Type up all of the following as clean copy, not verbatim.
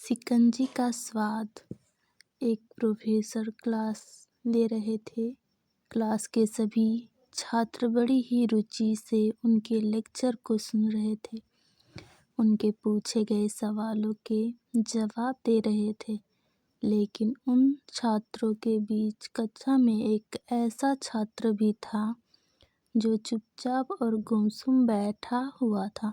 शिकंजी का स्वाद। एक प्रोफेसर क्लास ले रहे थे। क्लास के सभी छात्र बड़ी ही रुचि से उनके लेक्चर को सुन रहे थे। उनके पूछे गए सवालों के जवाब दे रहे थे, लेकिन उन छात्रों के बीच कक्षा में एक ऐसा छात्र भी था जो चुपचाप और गुमसुम बैठा हुआ था।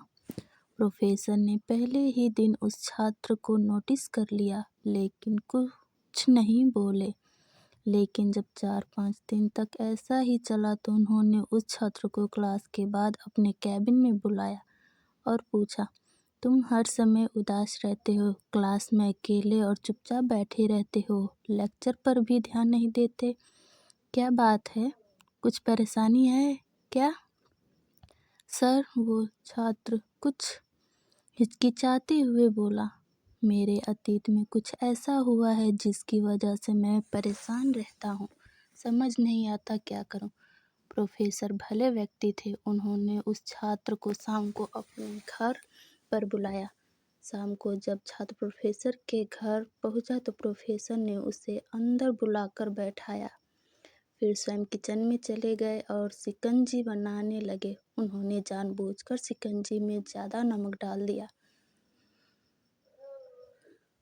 प्रोफेसर ने पहले ही दिन उस छात्र को नोटिस कर लिया, लेकिन कुछ नहीं बोले। लेकिन जब 4-5 दिन तक ऐसा ही चला तो उन्होंने उस छात्र को क्लास के बाद अपने कैबिन में बुलाया और पूछा, तुम हर समय उदास रहते हो, क्लास में अकेले और चुपचाप बैठे रहते हो, लेक्चर पर भी ध्यान नहीं देते, क्या बात है? कुछ परेशानी है क्या? सर, वो छात्र कुछ हिचकिचाते हुए बोला, मेरे अतीत में कुछ ऐसा हुआ है जिसकी वजह से मैं परेशान रहता हूँ। समझ नहीं आता क्या करूँ। प्रोफेसर भले व्यक्ति थे। उन्होंने उस छात्र को शाम को अपने घर पर बुलाया। शाम को जब छात्र प्रोफेसर के घर पहुंचा तो प्रोफेसर ने उसे अंदर बुलाकर बैठाया। फिर स्वयं किचन में चले गए और शिकंजी बनाने लगे। उन्होंने जानबूझकर शिकंजी में ज़्यादा नमक डाल दिया।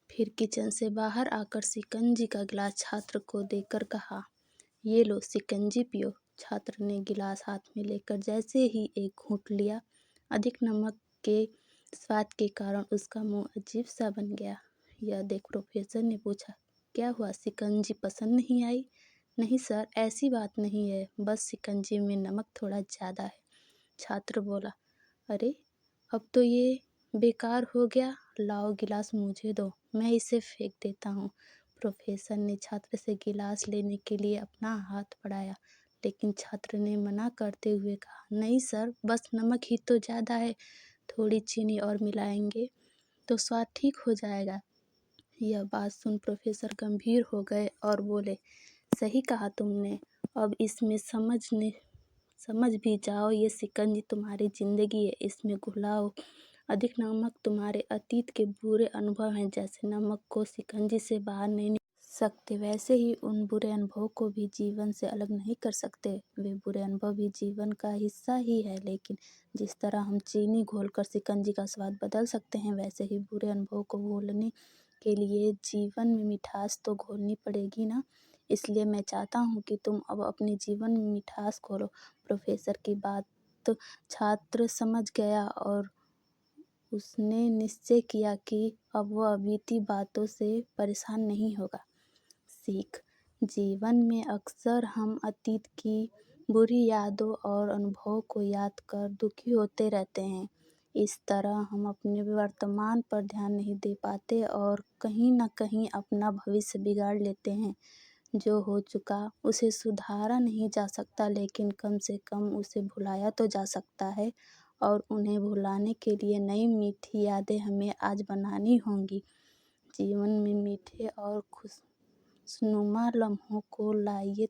फिर किचन से बाहर आकर शिकंजी का गिलास छात्र को देकर कहा, ये लो शिकंजी पियो। छात्र ने गिलास हाथ में लेकर जैसे ही एक घूंट लिया, अधिक नमक के स्वाद के कारण उसका मुंह अजीब सा बन गया। यह देख प्रोफेसर ने पूछा, क्या हुआ, शिकंजी पसंद नहीं आई? नहीं सर, ऐसी बात नहीं है, बस शिकंजी में नमक थोड़ा ज़्यादा है। छात्र बोला, अरे अब तो ये बेकार हो गया, लाओ गिलास मुझे दो, मैं इसे फेंक देता हूँ। प्रोफेसर ने छात्र से गिलास लेने के लिए अपना हाथ बढ़ाया, लेकिन छात्र ने मना करते हुए कहा, नहीं सर, बस नमक ही तो ज़्यादा है, थोड़ी चीनी और मिलाएंगे तो स्वाद ठीक हो जाएगा। यह बात सुन प्रोफेसर गंभीर हो गए और बोले, सही कहा तुमने, अब इसमें समझ भी जाओ, ये शिकंजी तुम्हारी ज़िंदगी है, इसमें घुलाओ। अधिक नमक तुम्हारे अतीत के बुरे अनुभव हैं। जैसे नमक को शिकंजी से बाहर नहीं निकाल सकते, वैसे ही उन बुरे अनुभवों को भी जीवन से अलग नहीं कर सकते। वे बुरे अनुभव भी जीवन का हिस्सा ही है, लेकिन जिस तरह हम चीनी घोलकर शिकंजी का स्वाद बदल सकते हैं, वैसे ही बुरे अनुभवों को भूलने के लिए जीवन में मिठास तो घोलनी पड़ेगी ना। इसलिए मैं चाहता हूँ कि तुम अब अपने जीवन में मिठास घोलो। प्रोफेसर की बात छात्र समझ गया और उसने निश्चय किया कि अब वह बीती बातों से परेशान नहीं होगा। सीख, जीवन में अक्सर हम अतीत की बुरी यादों और अनुभवों को याद कर दुखी होते रहते हैं। इस तरह हम अपने वर्तमान पर ध्यान नहीं दे पाते और कहीं न कहीं अपना भविष्य बिगाड़ लेते हैं। जो हो चुका उसे सुधारा नहीं जा सकता, लेकिन कम से कम उसे भुलाया तो जा सकता है, और उन्हें भुलाने के लिए नई मीठी यादें हमें आज बनानी होंगी। जीवन में मीठे और खुशनुमा लम्हों को लाइए।